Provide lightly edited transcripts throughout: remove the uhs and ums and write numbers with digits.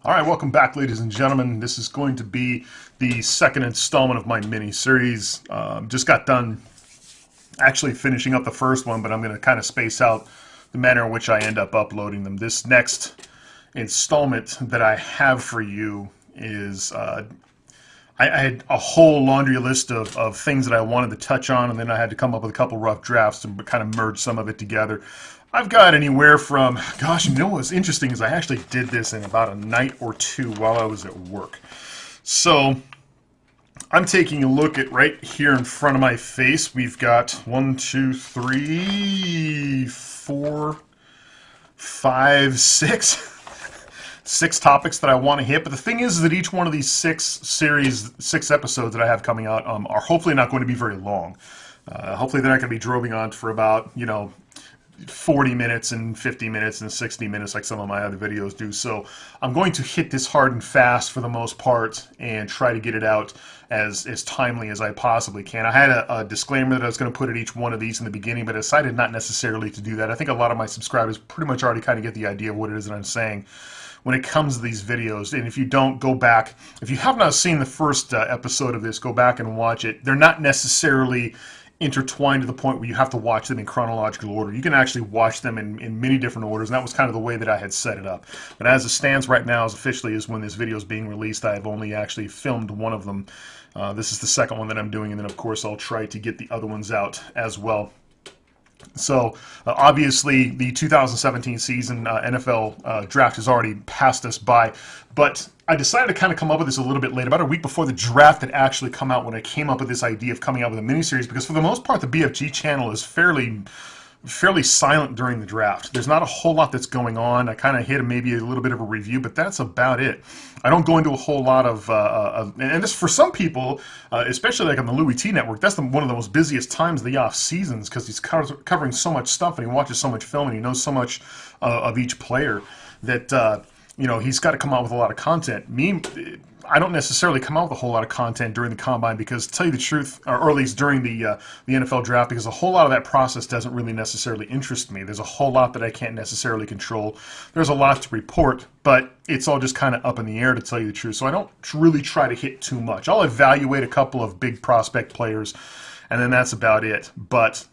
All right, welcome back, ladies and gentlemen. This is going to be the second installment of my mini-series. Just got done actually finishing up the first one, but I'm going to kind of space out the manner in which I end up uploading them. This next installment that I have for you is I had a whole laundry list of things that I wanted to touch on, and then I had to come up with a couple rough drafts and kind of merge some of it together. I've got anywhere from, gosh, you know what's interesting is I actually did this in about a night or two while I was at work. So I'm taking a look at right here in front of my face. We've got 1, 2, 3, 4, 5, 6. 6 topics that I want to hit, but the thing is that each one of these 6 episodes that I have coming out are hopefully not going to be very long. Hopefully they're not going to be droning on for about, 40 minutes and 50 minutes and 60 minutes like some of my other videos do. So I'm going to hit this hard and fast for the most part and try to get it out as timely as I possibly can. I had a disclaimer that I was going to put at each one of these in the beginning, but I decided not necessarily to do that. I think a lot of my subscribers pretty much already kind of get the idea of what it is that I'm saying when it comes to these videos. And if you don't, go back. If you have not seen the first episode of this, go back and watch it. They're not necessarily intertwined to the point where you have to watch them in chronological order. You can actually watch them in many different orders, and that was kind of the way that I had set it up. But as it stands right now, as officially as when this video is being released, I have only actually filmed one of them. This is the second one that I'm doing, and then of course I'll try to get the other ones out as well. So obviously the 2017 season NFL draft has already passed us by, but I decided to kind of come up with this a little bit late, about a week before the draft had actually come out, when I came up with this idea of coming out with a miniseries, because for the most part the BFG channel is fairly silent during the draft. There's not a whole lot that's going on. I kind of hit maybe a little bit of a review, but that's about it. I don't go into a whole lot of and this, for some people, especially like on the Louis T network, that's one of the most busiest times of the off seasons, because he's covering so much stuff and he watches so much film and he knows so much of each player that he's got to come out with a lot of content. Me, I don't necessarily come out with a whole lot of content during the combine, because, to tell you the truth, or at least during the NFL draft, because a whole lot of that process doesn't really necessarily interest me. There's a whole lot that I can't necessarily control. There's a lot to report, but it's all just kind of up in the air, to tell you the truth. So I don't really try to hit too much. I'll evaluate a couple of big prospect players, and then that's about it. But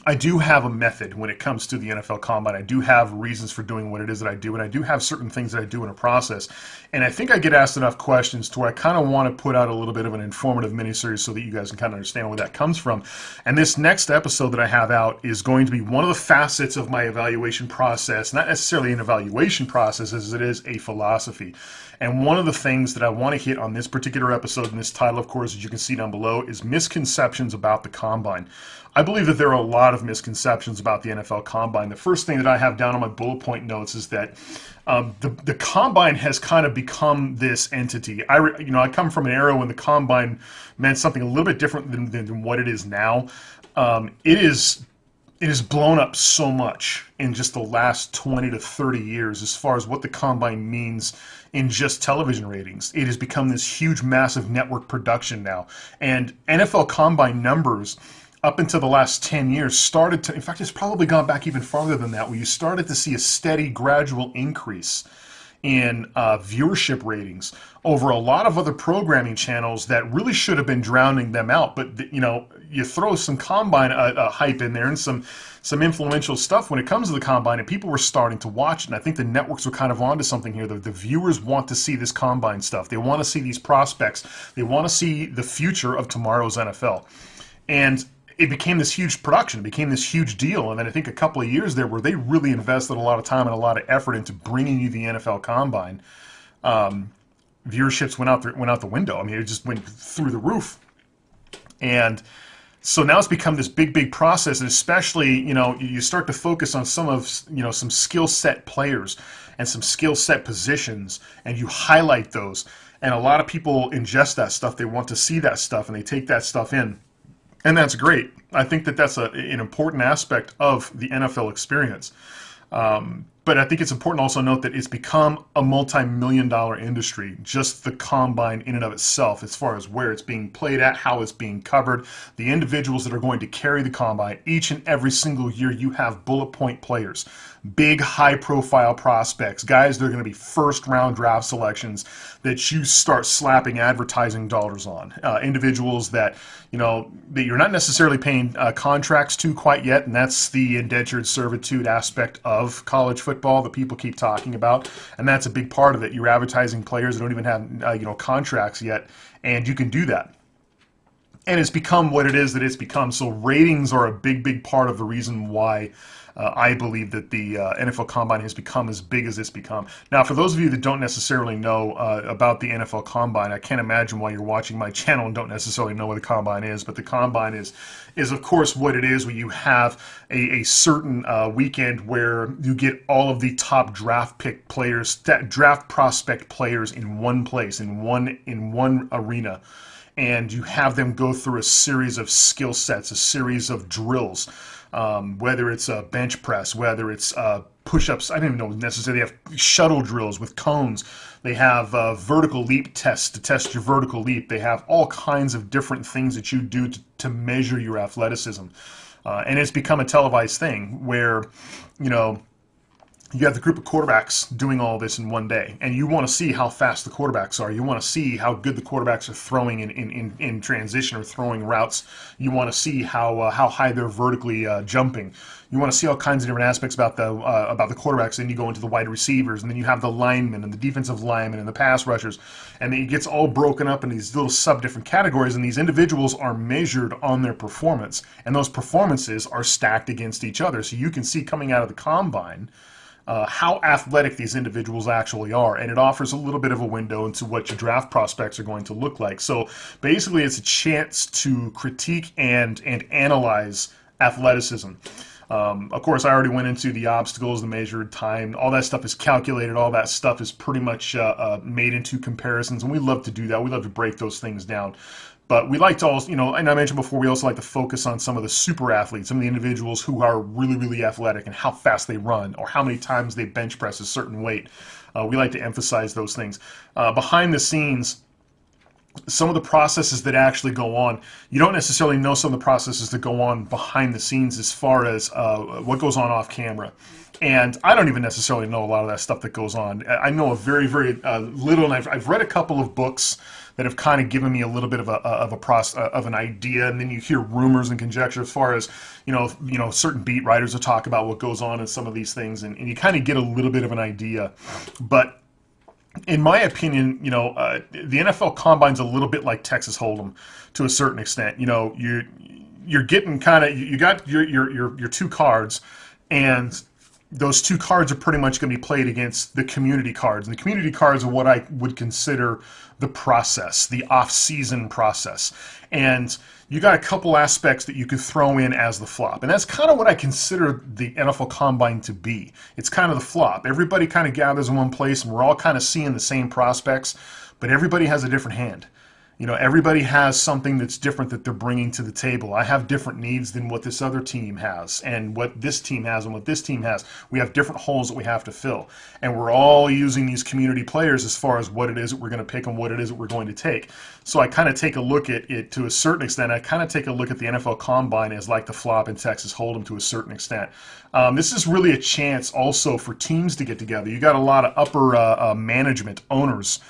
I do have a method when it comes to the NFL Combine. I do have reasons for doing what it is that I do, and I do have certain things that I do in a process. And I think I get asked enough questions to where I kind of want to put out a little bit of an informative miniseries so that you guys can kind of understand where that comes from. And this next episode that I have out is going to be one of the facets of my evaluation process, not necessarily an evaluation process as it is a philosophy. And one of the things that I want to hit on this particular episode, and this title, of course, as you can see down below, is misconceptions about the Combine. I believe that there are a lot of misconceptions about the NFL Combine. The first thing that I have down on my bullet point notes is that the Combine has kind of become this entity. I come from an era when the Combine meant something a little bit different than what it is now. It has blown up so much in just the last 20 to 30 years as far as what the Combine means in just television ratings. It has become this huge, massive network production now. And NFL Combine numbers up until the last 10 years started to, in fact, it's probably gone back even farther than that, where you started to see a steady, gradual increase in viewership ratings over a lot of other programming channels that really should have been drowning them out. But you throw some Combine hype in there and some influential stuff when it comes to the Combine, and people were starting to watch it. And I think the networks were kind of onto something here. The viewers want to see this Combine stuff. They want to see these prospects. They want to see the future of tomorrow's NFL. And it became this huge production, it became this huge deal, and then I think a couple of years there where they really invested a lot of time and a lot of effort into bringing you the NFL Combine, viewerships went out the window. I mean, it just went through the roof. And so now it's become this big process, and especially, you start to focus on some skill set players and some skill set positions, and you highlight those. And a lot of people ingest that stuff. They want to see that stuff, and they take that stuff in. And that's great. I think that that's an important aspect of the NFL experience. But But I think it's important to also note that it's become a multi-million-dollar industry, just the combine in and of itself, as far as where it's being played at, how it's being covered, the individuals that are going to carry the combine. Each and every single year you have bullet point players, big high-profile prospects, guys that are going to be first-round draft selections that you start slapping advertising dollars on. Individuals that, that you're not necessarily paying contracts to quite yet, and that's the indentured servitude aspect of college football that people keep talking about, and that's a big part of it. You're advertising players that don't even have contracts yet, and you can do that. And it's become what it is that it's become. So ratings are a big part of the reason why I believe that the NFL Combine has become as big as it's become. Now, for those of you that don't necessarily know about the NFL Combine, I can't imagine why you're watching my channel and don't necessarily know what the Combine is. But the Combine is of course what it is, where you have a certain weekend where you get all of the top draft pick players, draft prospect players in one place, in one arena. And you have them go through a series of skill sets, a series of drills, whether it's a bench press, whether it's push-ups. I don't even know necessarily. They have shuttle drills with cones. They have vertical leap tests to test your vertical leap. They have all kinds of different things that you do to measure your athleticism. And it's become a televised thing where, you have the group of quarterbacks doing all this in one day, and you want to see how fast the quarterbacks are. You want to see how good the quarterbacks are throwing in transition or throwing routes. You want to see how high they're vertically jumping. You want to see all kinds of different aspects about the quarterbacks. Then you go into the wide receivers, and then you have the linemen and the defensive linemen and the pass rushers, and it gets all broken up in these little sub-different categories, and these individuals are measured on their performance, and those performances are stacked against each other. So you can see coming out of the combine how athletic these individuals actually are, and it offers a little bit of a window into what your draft prospects are going to look like. So basically it's a chance to critique and analyze athleticism. Of course, I already went into the obstacles, the measured time, all that stuff is calculated, all that stuff is pretty much made into comparisons, and we love to do that. We love to break those things down. But we like to also, and I mentioned before, we also like to focus on some of the super athletes, some of the individuals who are really athletic and how fast they run or how many times they bench press a certain weight. We like to emphasize those things. Behind the scenes, some of the processes that actually go on, you don't necessarily know some of the processes that go on behind the scenes as far as what goes on off camera. And I don't even necessarily know a lot of that stuff that goes on. I know a very little, and I've read a couple of books that have kind of given me a little bit of an idea, and then you hear rumors and conjecture as far as certain beat writers will talk about what goes on in some of these things, and you kind of get a little bit of an idea. But in my opinion, the NFL Combine's a little bit like Texas Hold'em to a certain extent. You're getting you got your two cards, and those two cards are pretty much going to be played against the community cards. And the community cards are what I would consider the process, the off-season process. And you got a couple aspects that you could throw in as the flop. And that's kind of what I consider the NFL Combine to be. It's kind of the flop. Everybody kind of gathers in one place, and we're all kind of seeing the same prospects, but everybody has a different hand. Everybody has something that's different that they're bringing to the table. I have different needs than what this other team has, and what this team has, and what this team has. We have different holes that we have to fill. And we're all using these community players as far as what it is that we're going to pick and what it is that we're going to take. So I kind of take a look at it to a certain extent. I kind of take a look at the NFL Combine as like the flop in Texas Hold'em to a certain extent. This is really a chance also for teams to get together. You got a lot of upper management, owners,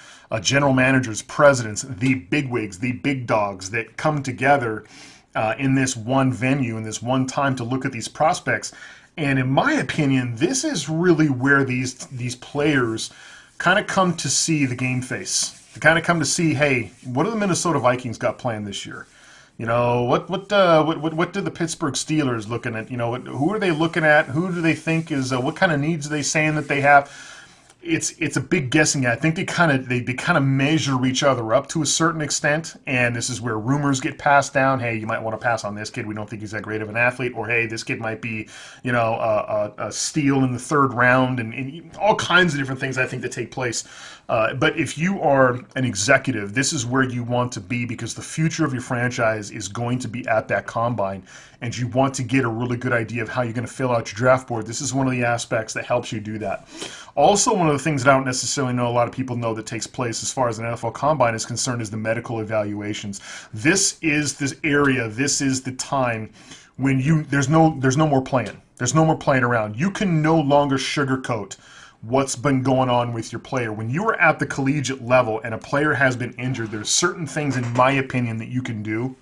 general managers, presidents, the bigwigs, the big dogs that come together in this one venue, in this one time to look at these prospects. And in my opinion, this is really where these players kind of come to see the game face. They kind of come to see, hey, what do the Minnesota Vikings got planned this year? What did the Pittsburgh Steelers looking at? Who are they looking at? Who do they think is what kind of needs are they saying that they have? it's a big guessing game. I think they kind of measure each other up to a certain extent, and this is where rumors get passed down. Hey, you might want to pass on this kid. We don't think he's that great of an athlete. Or hey, this kid might be, a steal in the third round, and all kinds of different things I think that take place. But if you are an executive, this is where you want to be, because the future of your franchise is going to be at that combine, and you want to get a really good idea of how you're going to fill out your draft board. This is one of the aspects that helps you do that. Also, one of the things that I don't necessarily know a lot of people know that takes place as far as an NFL combine is concerned is the medical evaluations. This is this area, this is the time when there's no more playing. There's no more playing around. You can no longer sugarcoat what's been going on with your player. When you are at the collegiate level and a player has been injured, there's certain things, in my opinion, that you can do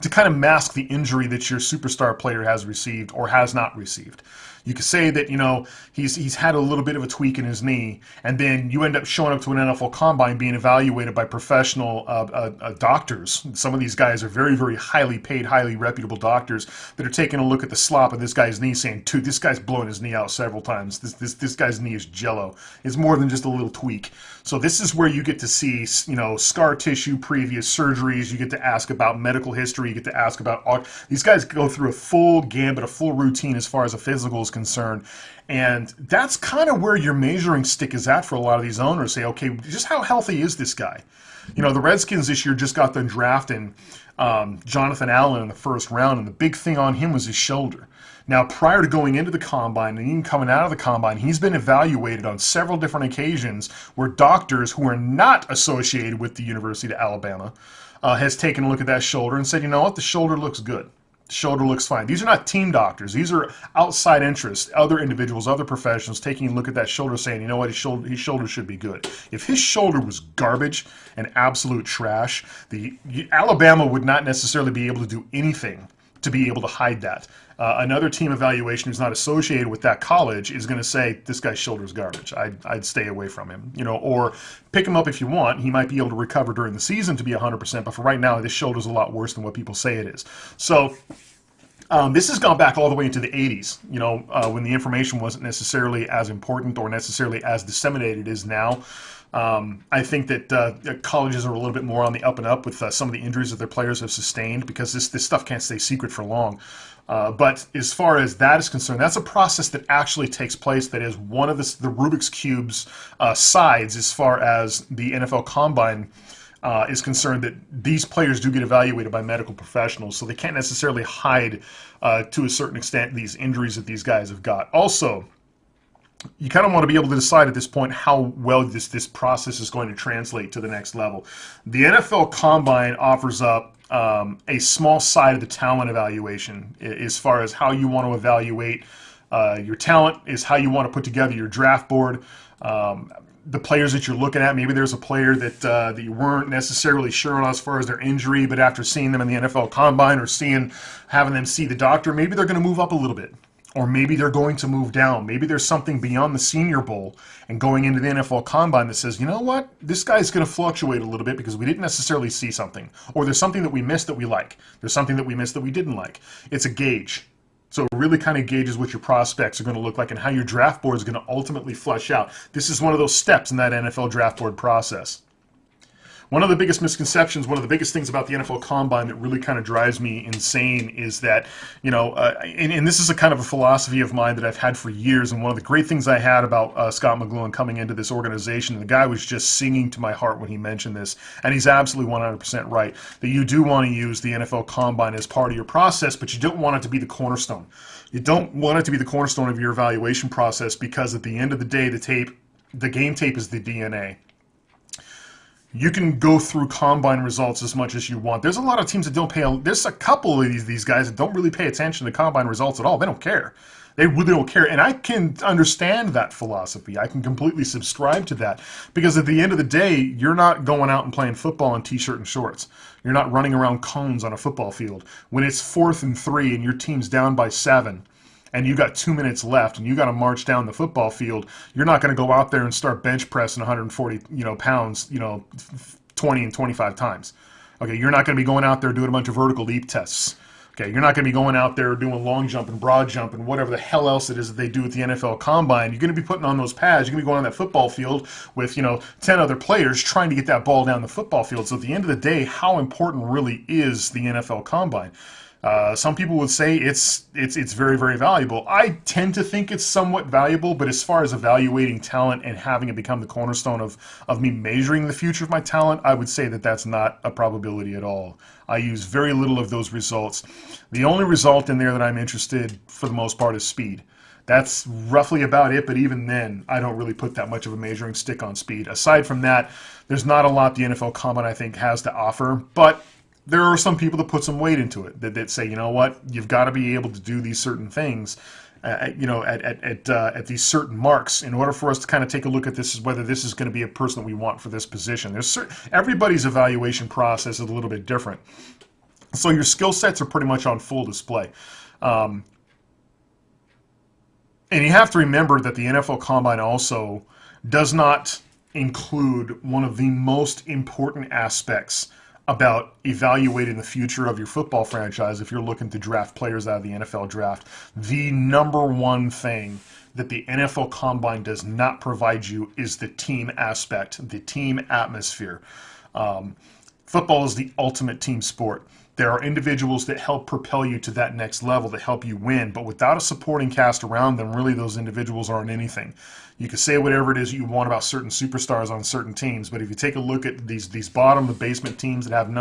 to kind of mask the injury that your superstar player has received or has not received. You could say that, he's had a little bit of a tweak in his knee, and then you end up showing up to an NFL combine being evaluated by professional doctors. Some of these guys are very, very highly paid, highly reputable doctors that are taking a look at the slop of this guy's knee saying, dude, this guy's blowing his knee out several times. This guy's knee is jello. It's more than just a little tweak. So this is where you get to see, scar tissue, previous surgeries. You get to ask about medical history. You get to ask about these guys go through a full gambit, a full routine as far as a physical is concerned. And that's kind of where your measuring stick is at for a lot of these owners. Say, okay, just how healthy is this guy? The Redskins this year just got done drafting Jonathan Allen in the first round, and the big thing on him was his shoulder. Now, prior to going into the combine and even coming out of the combine, he's been evaluated on several different occasions where doctors who are not associated with the University of Alabama has taken a look at that shoulder and said, you know what, the shoulder looks good. The shoulder looks fine. These are not team doctors. These are outside interests, other individuals, other professionals taking a look at that shoulder saying, you know what, his shoulder should be good. If his shoulder was garbage and absolute trash, Alabama would not necessarily be able to do anything to be able to hide that. Another team evaluation who's not associated with that college is going to say, this guy's shoulder's garbage. I'd stay away from him. Or pick him up if you want. He might be able to recover during the season to be 100%, but for right now, this shoulder's a lot worse than what people say it is. So this has gone back all the way into the 80s, when the information wasn't necessarily as important or necessarily as disseminated as now. I think that colleges are a little bit more on the up and up with some of the injuries that their players have sustained, because this stuff can't stay secret for long. But as far as that is concerned, that's a process that actually takes place that is one of the Rubik's Cube's sides as far as the NFL Combine is concerned, that these players do get evaluated by medical professionals, so they can't necessarily hide to a certain extent these injuries that these guys have got. Also, you kind of want to be able to decide at this point how well this process is going to translate to the next level. The NFL Combine offers up a small side of the talent evaluation as far as how you want to evaluate your talent, is how you want to put together your draft board. The players that you're looking at, maybe there's a player that you weren't necessarily sure on as far as their injury, but after seeing them in the NFL Combine or having them see the doctor, maybe they're going to move up a little bit. Or maybe they're going to move down. Maybe there's something beyond the Senior Bowl and going into the NFL Combine that says, you know what, this guy's going to fluctuate a little bit because we didn't necessarily see something. Or there's something that we missed that we like. There's something that we missed that we didn't like. It's a gauge. So it really kind of gauges what your prospects are going to look like and how your draft board is going to ultimately flesh out. This is one of those steps in that NFL draft board process. One of the biggest misconceptions, one of the biggest things about the NFL Combine that really kind of drives me insane is that, and this is a kind of a philosophy of mine that I've had for years, and one of the great things I had about Scott McLuhan coming into this organization, the guy was just singing to my heart when he mentioned this, and he's absolutely 100% right, that you do want to use the NFL Combine as part of your process, but you don't want it to be the cornerstone. You don't want it to be the cornerstone of your evaluation process, because at the end of the day, the game tape is the DNA. You can go through combine results as much as you want. There's a lot of teams that don't pay. There's a couple of these guys that don't really pay attention to combine results at all. They don't care. They really don't care. And I can understand that philosophy. I can completely subscribe to that, because at the end of the day, you're not going out and playing football in t-shirt and shorts. You're not running around cones on a football field. When it's 4th and 3 and your team's down by 7, and you got 2 minutes left, and you got to march down the football field, you're not going to go out there and start bench pressing 140, pounds, 20 and 25 times. Okay, you're not going to be going out there doing a bunch of vertical leap tests. Okay, you're not going to be going out there doing long jump and broad jump and whatever the hell else it is that they do at the NFL Combine. You're going to be putting on those pads. You're going to be going on that football field with, 10 other players trying to get that ball down the football field. So at the end of the day, how important really is the NFL Combine? Some people would say it's very, very valuable. I tend to think it's somewhat valuable, but as far as evaluating talent and having it become the cornerstone of me measuring the future of my talent, I would say that that's not a probability at all. I use very little of those results. The only result in there that I'm interested for the most part is speed. That's roughly about it, but even then, I don't really put that much of a measuring stick on speed. Aside from that, there's not a lot the NFL Combine, I think, has to offer, but there are some people that put some weight into it, that say, you know what, you've got to be able to do these certain things, at these certain marks in order for us to kind of take a look at this, whether this is going to be a person that we want for this position. Everybody's evaluation process is a little bit different. So your skill sets are pretty much on full display. And you have to remember that the NFL Combine also does not include one of the most important aspects about evaluating the future of your football franchise if you're looking to draft players out of the NFL draft. The number one thing that the NFL Combine does not provide you is the team aspect, the team atmosphere. Football is the ultimate team sport. There are individuals that help propel you to that next level, that help you win, but without a supporting cast around them, really those individuals aren't anything. You can say whatever it is you want about certain superstars on certain teams, but if you take a look at these bottom, the basement teams that have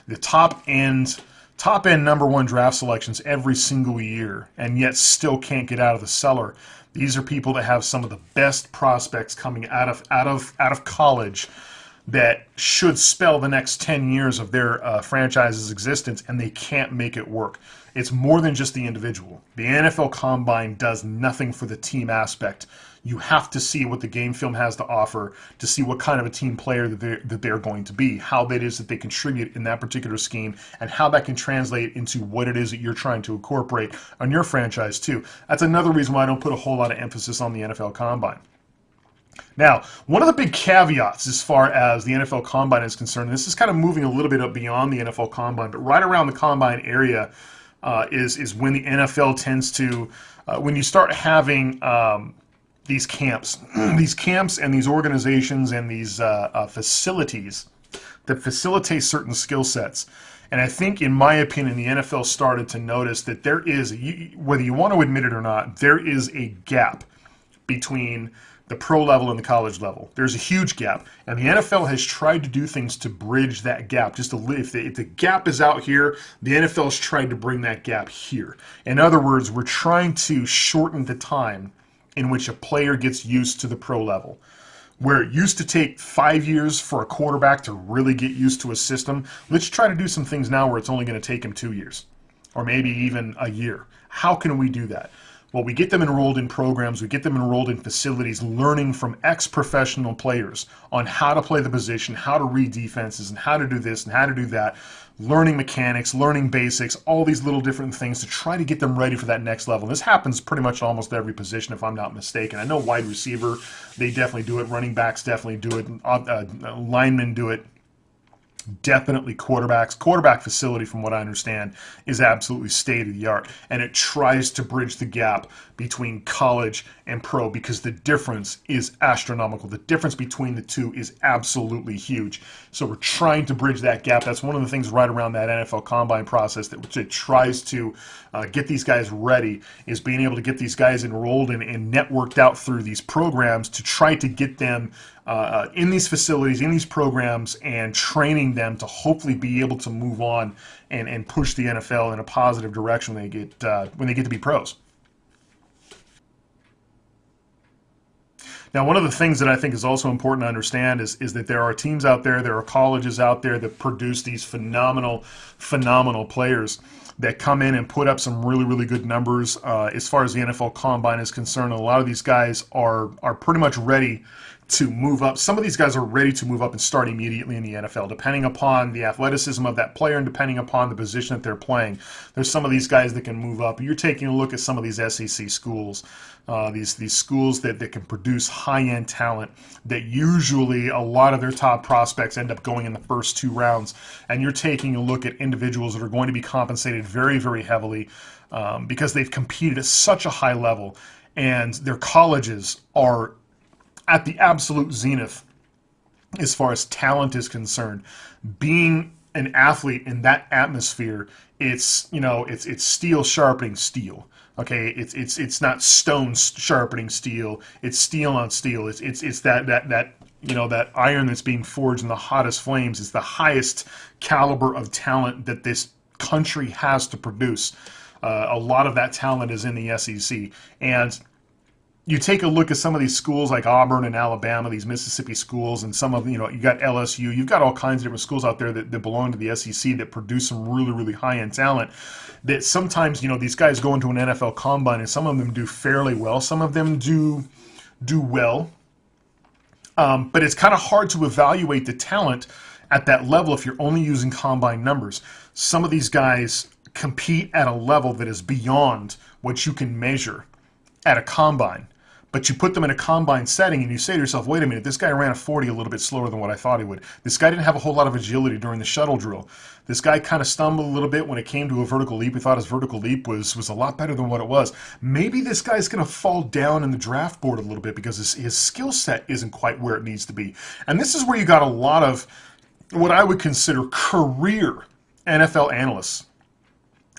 the top end number one draft selections every single year, and yet still can't get out of the cellar. These are people that have some of the best prospects coming out of college that should spell the next 10 years of their franchise's existence, and they can't make it work. It's more than just the individual. The NFL Combine does nothing for the team aspect. You have to see what the game film has to offer to see what kind of a team player that they're going to be, how that is that they contribute in that particular scheme, and how that can translate into what it is that you're trying to incorporate on your franchise too. That's another reason why I don't put a whole lot of emphasis on the NFL Combine. Now, one of the big caveats as far as the NFL Combine is concerned, and this is kind of moving a little bit up beyond the NFL Combine, but right around the Combine area is when the NFL tends to, when you start having these camps, these camps and these organizations and these facilities that facilitate certain skill sets. And I think, in my opinion, the NFL started to notice that there is, whether you want to admit it or not, there is a gap between the pro level and the college level. There's a huge gap, and the NFL has tried to do things to bridge that gap. Just to if the gap is out here, the NFL has tried to bring that gap here. In other words, we're trying to shorten the time in which a player gets used to the pro level. Where it used to take 5 years for a quarterback to really get used to a system, let's try to do some things now where it's only going to take him 2 years, or maybe even a year. How can we do that? Well, we get them enrolled in programs, we get them enrolled in facilities, learning from ex-professional players on how to play the position, how to read defenses, and how to do this and how to do that, learning mechanics, learning basics, all these little different things to try to get them ready for that next level. And this happens pretty much almost every position, if I'm not mistaken. I know wide receiver, they definitely do it. Running backs definitely do it. Linemen do it. Definitely quarterbacks. Quarterback facility, from what I understand, is absolutely state-of-the-art, and it tries to bridge the gap between college and pro because the difference is astronomical. The difference between the two is absolutely huge. So we're trying to bridge that gap. That's one of the things right around that NFL Combine process that it tries to get these guys ready, is being able to get these guys enrolled and networked out through these programs to try to get them in these facilities, in these programs, and training them to hopefully be able to move on and push the NFL in a positive direction when they get to be pros. Now, one of the things that I think is also important to understand is that there are teams out there, there are colleges out there that produce these phenomenal players that come in and put up some really, really good numbers as far as the NFL Combine is concerned. A lot of these guys are pretty much ready to move up. Some of these guys are ready to move up and start immediately in the NFL, depending upon the athleticism of that player and depending upon the position that they're playing. There's some of these guys that can move up. You're taking a look at some of these SEC schools, these schools that can produce high-end talent that usually a lot of their top prospects end up going in the first 2 rounds. And you're taking a look at individuals that are going to be compensated very, very heavily because they've competed at such a high level, and their colleges are at the absolute zenith as far as talent is concerned. Being an athlete in that atmosphere, it's, you know, it's steel sharpening steel. Okay, it's not stone sharpening steel. It's steel on steel. It's that you know, that iron that's being forged in the hottest flames. It's the highest caliber of talent that this country has to produce. A lot of that talent is in the SEC, and you take a look at some of these schools like Auburn and Alabama, these Mississippi schools, and some of, you know, you got LSU, you've got all kinds of different schools out there that belong to the SEC that produce some really, really high-end talent that sometimes, you know, these guys go into an NFL combine and some of them do fairly well, some of them do well, but it's kind of hard to evaluate the talent at that level if you're only using combine numbers. Some of these guys compete at a level that is beyond what you can measure at a combine. But you put them in a combine setting and you say to yourself, wait a minute, this guy ran a 40 a little bit slower than what I thought he would. This guy didn't have a whole lot of agility during the shuttle drill. This guy kind of stumbled a little bit when it came to a vertical leap. We thought his vertical leap was a lot better than what it was. Maybe this guy's going to fall down in the draft board a little bit because his skill set isn't quite where it needs to be. And this is where you got a lot of what I would consider career NFL analysts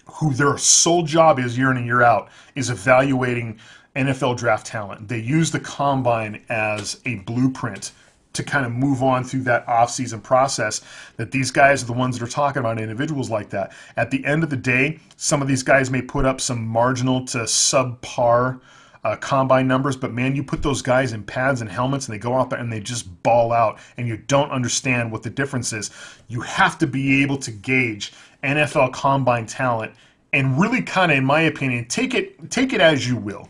who their sole job is year in and year out is evaluating NFL draft talent. They use the combine as a blueprint to kind of move on through that offseason process, that these guys are the ones that are talking about individuals like that. At the end of the day, some of these guys may put up some marginal to subpar combine numbers, but man, you put those guys in pads and helmets and they go out there and they just ball out, and you don't understand what the difference is. You have to be able to gauge NFL combine talent and really kind of, in my opinion, take it as you will.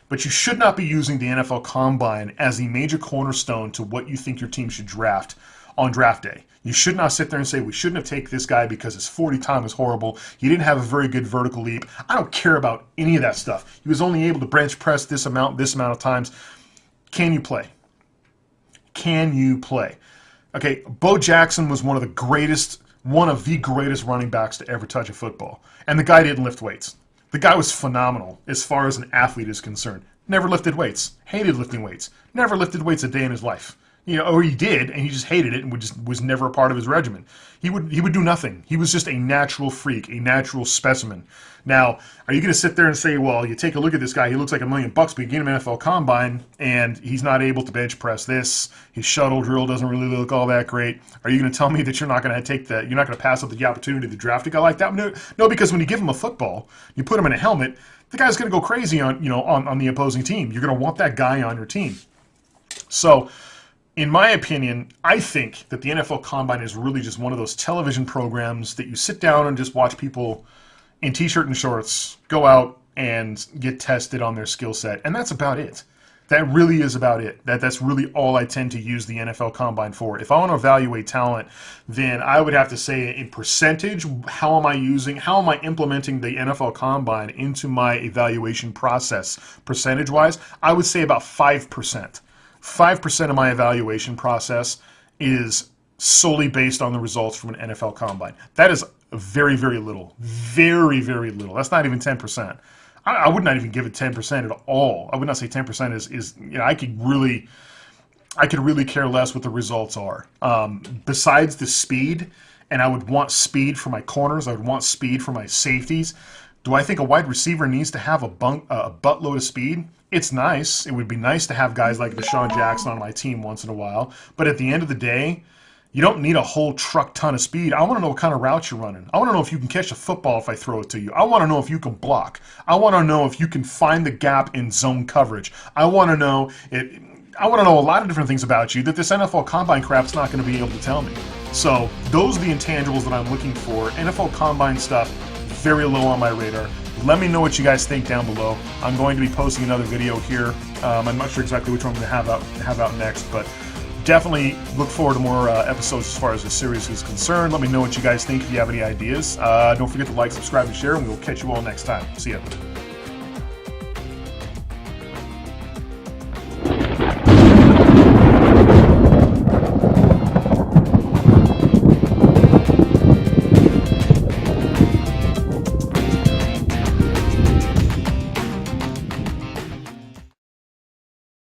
But you should not be using the NFL Combine as a major cornerstone to what you think your team should draft on draft day. You should not sit there and say, we shouldn't have taken this guy because his 40 time was horrible. He didn't have a very good vertical leap. I don't care about any of that stuff. He was only able to bench press this amount of times. Can you play? Can you play? Okay, Bo Jackson was one of the greatest running backs to ever touch a football. And the guy didn't lift weights. The guy was phenomenal as far as an athlete is concerned. Never lifted weights. Hated lifting weights. Never lifted weights a day in his life. You know, or he did, and he just hated it and was never a part of his regimen. He would do nothing. He was just a natural freak, a natural specimen. Now, are you going to sit there and say, well, you take a look at this guy, he looks like $1 million, but you get him an NFL Combine, and he's not able to bench press this. His shuttle drill doesn't really look all that great. Are you going to tell me that you're not going to pass up the opportunity to draft a guy like that? No, because when you give him a football, you put him in a helmet, the guy's going to go crazy on the opposing team. You're going to want that guy on your team. So, in my opinion, I think that the NFL Combine is really just one of those television programs that you sit down and just watch people in t-shirt and shorts go out and get tested on their skill set. And that's about it. That really is about it. That's really all I tend to use the NFL Combine for. If I want to evaluate talent, then I would have to say in percentage, how am I implementing the NFL Combine into my evaluation process percentage-wise? I would say about 5%. 5% of my evaluation process is solely based on the results from an NFL Combine. That is very, very little. Very, very little. That's not even 10%. I would not even give it 10% at all. I would not say 10% is I could really care less what the results are. Besides the speed, and I would want speed for my corners, I would want speed for my safeties. Do I think a wide receiver needs to have a buttload of speed? It's nice. It would be nice to have guys like Deshaun Jackson on my team once in a while. But at the end of the day, you don't need a whole truck ton of speed. I want to know what kind of routes you're running. I want to know if you can catch a football if I throw it to you. I want to know if you can block. I want to know if you can find the gap in zone coverage. I want to know a lot of different things about you that this NFL Combine crap's not going to be able to tell me. So those are the intangibles that I'm looking for. NFL Combine stuff, very low on my radar. Let me know what you guys think down below. I'm going to be posting another video here. I'm not sure exactly which one I'm going to have out next, but definitely look forward to more episodes as far as this series is concerned. Let me know what you guys think if you have any ideas. Don't forget to like, subscribe, and share, and we will catch you all next time. See ya.